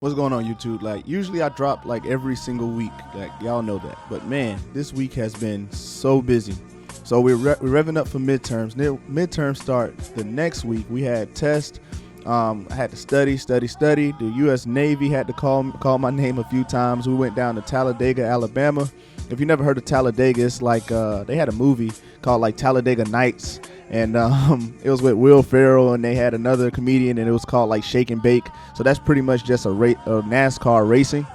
What's going on, YouTube? Like, usually I drop like every single week, like y'all know that, but man, this week has been so busy. So we're revving up for midterms. Midterms start the next week. We had tests. I had to study. The U.S. Navy had to call my name a few times. We went down to Talladega, Alabama. If you never heard of Talladega, it's like they had a movie called like Talladega Nights, and it was with Will Ferrell, and they had another comedian, and it was called like Shake and Bake. So that's pretty much just a NASCAR racing.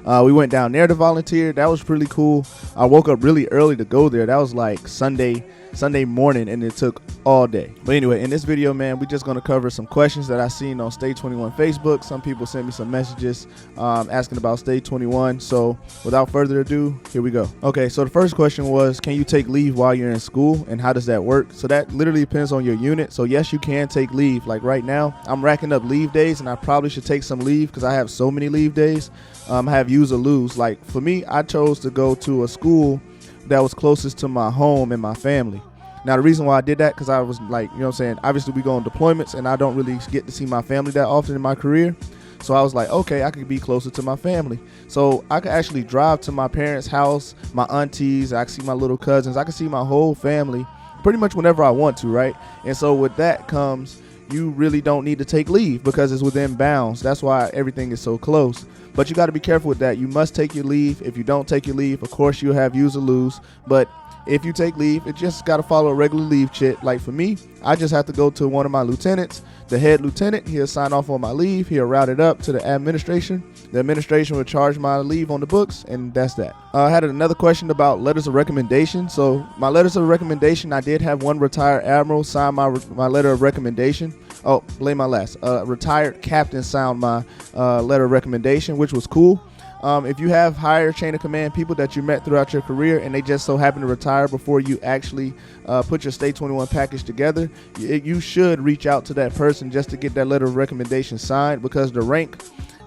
We went down there to volunteer. That was pretty cool. I woke up really early to go there. That was like Sunday morning, and it took all day. But anyway, in this video, man, we're just going to cover some questions that I seen on Sta-21 Facebook. Some people sent me some messages asking about Sta-21. So without further ado, here we go. Okay, so the first question was, can you take leave while you're in school, and how does that work? So that literally depends on your unit. So yes, you can take leave. Like right now, I'm racking up leave days, and I probably should take some leave because I have so many leave days. I have use or lose. Like for me, I chose to go to a school that was closest to my home and my family. Now the reason why I did that, because I was like, you know what I'm saying, obviously we go on deployments and I don't really get to see my family that often in my career. So I was like, okay, I could be closer to my family. So I could actually drive to my parents' house, my aunties, I could see my little cousins, I could see my whole family pretty much whenever I want to, right? And so with that comes, you really don't need to take leave because it's within bounds. That's why everything is so close. But you got to be careful with that. You must take your leave. If you don't take your leave, of course you'll have use or lose. But if you take leave, it just got to follow a regular leave chit. Like for me, I just have to go to one of my lieutenants, the head lieutenant. He'll sign off on my leave. He'll route it up to the administration. The administration will charge my leave on the books, and that's that. I had another question about letters of recommendation. So my letters of recommendation, I did have one retired admiral sign my letter of recommendation. Oh, lay my last. Retired captain signed my letter of recommendation, which was cool. If you have higher chain of command people that you met throughout your career and they just so happen to retire before you actually put your Sta-21 package together, you should reach out to that person just to get that letter of recommendation signed, because the rank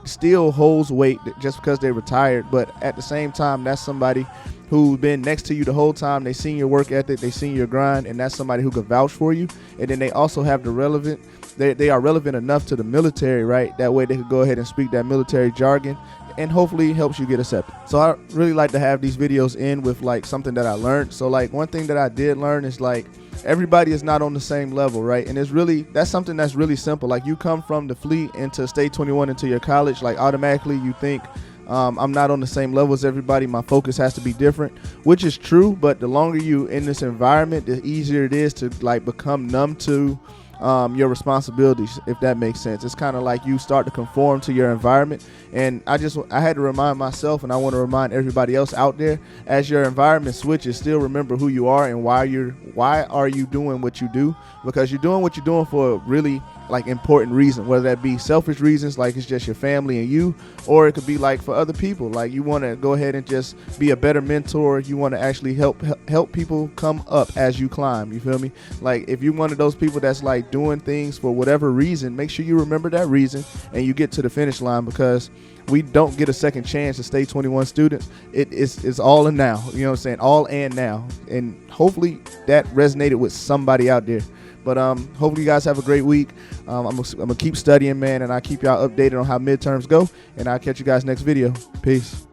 still holds weight just because they retired. But at the same time, that's somebody who's been next to you the whole time. They seen your work ethic, they seen your grind, and that's somebody who could vouch for you. And then they also have the relevant, they are relevant enough to the military, right? That way they could go ahead and speak that military jargon, and hopefully helps you get accepted. So I really like to have these videos end with like something that I learned. So like one thing that I did learn is like everybody is not on the same level, right? And it's really, that's something that's really simple. Like you come from the fleet into Sta-21 into your college, like automatically you think I'm not on the same level as everybody, my focus has to be different, which is true. But the longer you in this environment, the easier it is to like become numb to your responsibilities, if that makes sense. It's kind of like you start to conform to your environment. And I had to remind myself, and I want to remind everybody else out there, as your environment switches, still remember who you are and why are you doing what you do, because you're doing what you're doing for a really like important reason, whether that be selfish reasons like it's just your family and you, or it could be like for other people, like you want to go ahead and just be a better mentor. You want to actually help people come up as you climb, you feel me? Like if you're one of those people that's like doing things for whatever reason, make sure you remember that reason and you get to the finish line, because we don't get a second chance to Sta-21 students. It's all in now, you know what I'm saying? All and now. And hopefully that resonated with somebody out there. But hopefully you guys have a great week. I'm gonna keep studying, man, and I'll keep y'all updated on how midterms go, and I'll catch you guys next video. Peace.